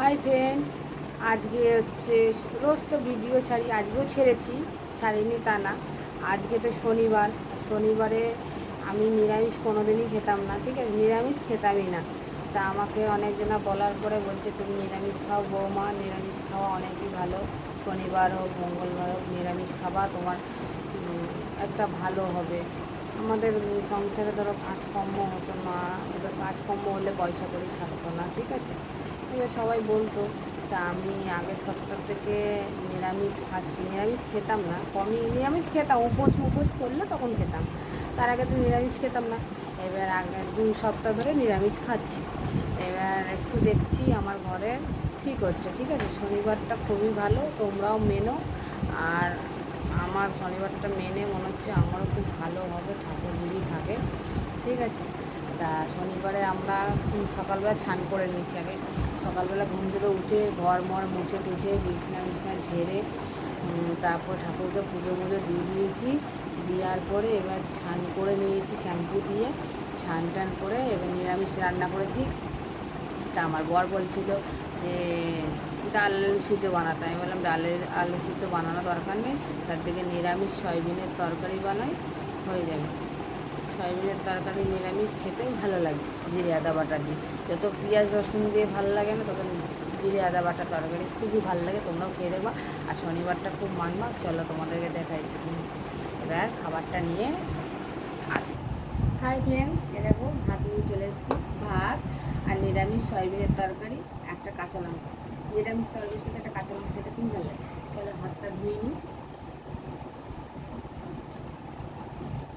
Hi friend, আজকে হচ্ছে রোজ তো ভিডিও ছাড়ি, আজকেও ছেড়েছি, ছাড়িনি তা না। আজকে তো শনিবার, শনিবারে আমি নিরামিষ কোনো দিনই খেতাম না, ঠিক আছে, নিরামিষ খেতামই না। তা আমাকে অনেকজনা বলার পরে বলছে তুমি নিরামিষ খাও বৌমা, নিরামিষ খাওয়া অনেকই ভালো, শনিবার হোক মঙ্গলবার হোক নিরামিষ খাবা, তোমার একটা ভালো হবে। আমাদের সংসারে ধরো কাজকর্ম হতো না, এবার কাজকর্ম হলে পয়সা করেই থাকতো না, ঠিক আছে। এবার সবাই বলতো, তা আমি আগের সপ্তাহ থেকে নিরামিষ খাচ্ছি, নিরামিষ খেতাম না, কমই নিরামিষ খেতাম, উপোস করলে তখন খেতাম, তার আগে তো নিরামিষ খেতাম না। এবার আগে 2 সপ্তাহ ধরে নিরামিষ খাচ্ছি। এবার একটু দেখছি আমার ঘরে ঠিক হচ্ছে, ঠিক আছে। শনিবারটা খুবই ভালো, তোমরাও মেনো। আর আমার শনিবারটা মেনে মনে হচ্ছে আমারও খুব ভালো হবে, ঠাকুর যদি থাকে, ঠিক আছে। তা শনিবারে আমরা সকালবেলা স্নান করে নিয়েছি। আগে সকালবেলা ঘুম থেকে উঠে ঘর মর মুছে টুছে বিছনা ঝেড়ে তারপর ঠাকুরকে পুজো দিয়ে দিয়েছি। দেওয়ার পরে এবার স্নান করে নিয়েছি শ্যাম্পু দিয়ে, স্নান টান করে এবার নিরামিষ রান্না করেছি। তা আমার বর বলছিল যে ডাল সিদ্ধ বানাতে, আমি বললাম আলু সিদ্ধ বানানো দরকার নেই, তার থেকে নিরামিষ সয়াবিনের তরকারি বানাই, হয়ে যাবে। সয়াবিনের তরকারি নিরামিষ খেতে ভালো লাগে, জিরে আদা বাটা দিয়ে। যত পেঁয়াজ রসুন দিয়ে ভালো লাগে না, তত জিরে আদা বাটা তরকারি খুবই ভালো লাগে, তোমরাও খেয়ে দেখবা। আর শনিবারটা খুব মানবা। চলো তোমাদেরকে দেখাই। এবার খাবারটা নিয়ে আস। হাই ফ্রেন্ড, এ দেখো ভাত নিয়ে চলে এসেছি, ভাত আর নিরামিষ সয়াবিনের তরকারি, একটা কাঁচা লঙ্কা। নিরামিষ তরকারির সাথে একটা কাঁচা লঙ্কা খেতে খুব ভালো লাগে। চলো ভাতটা ধুয়ে নিই।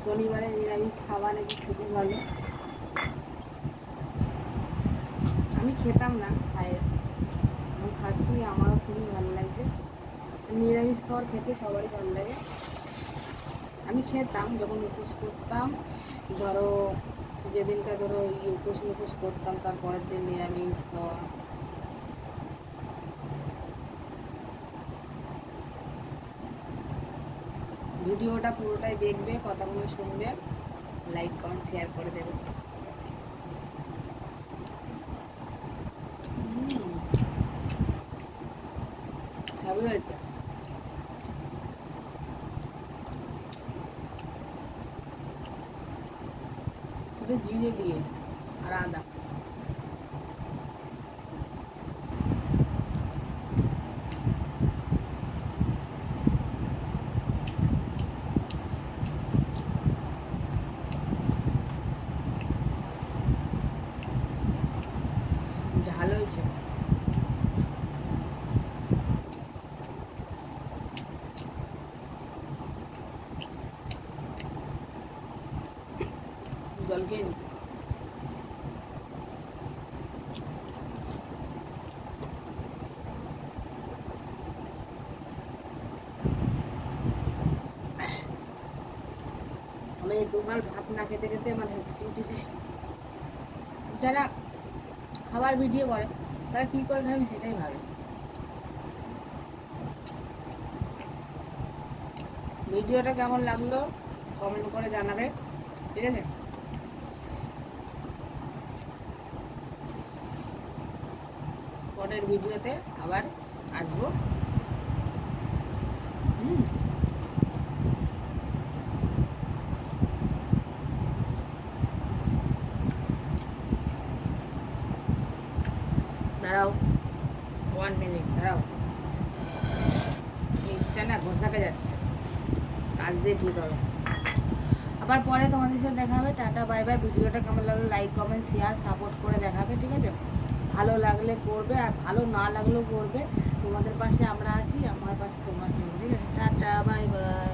শনিবারে নিরামিষ খাওয়া নাকি খুবই ভালো, আমি খেতাম না শায়েদ, আমি খাচ্ছি, আমারও খুবই ভালো লাগছে। নিরামিষ খাওয়ার খেতে সবারই ভালো লাগে। আমি খেতাম যখন উপোস করতাম, ধরো যেদিনটা ধরো উপোস করতাম, তারপরের দিন নিরামিষ খাওয়া। ভিডিওটা পুরোটাই দেখবে, কথাগুলো শুনবে, লাইক কমেন্ট শেয়ার করে দেবে। ভালো হয়েছে। শুধু জিরে দিয়ে আর আদা। ঝাল হয়েছে। জল খেয়ে নি। আমি এই 2 গাল ভাত না খেতে খেতে আমার হেঁচকি উঠেছে। যারা খাবার ভিডিও করে তারা কী করে খাবে সেটাই ভাবে। ভিডিওটা কেমন লাগলো কমেন্ট করে জানাবে, ঠিক আছে। পরের ভিডিওতে আবার আসবো। দাঁড়াও, 1 মিনিট দাঁড়াও, এইটা না ঘষাকে যাচ্ছে, কাজ দিয়ে ঠিক হবে। আবার পরে তোমাদের সাথে দেখা হবে। Tata bye bye. ভিডিওটা কেমন লাগলো লাইক কমেন্ট শেয়ার সাপোর্ট করে দেখাবে, ঠিক আছে। ভালো লাগলে করবে, আর ভালো না লাগলেও করবে। তোমাদের পাশে আমরা আছি, আমার পাশে তোমরা থাকবে, ঠিক আছে। Tata bye bye.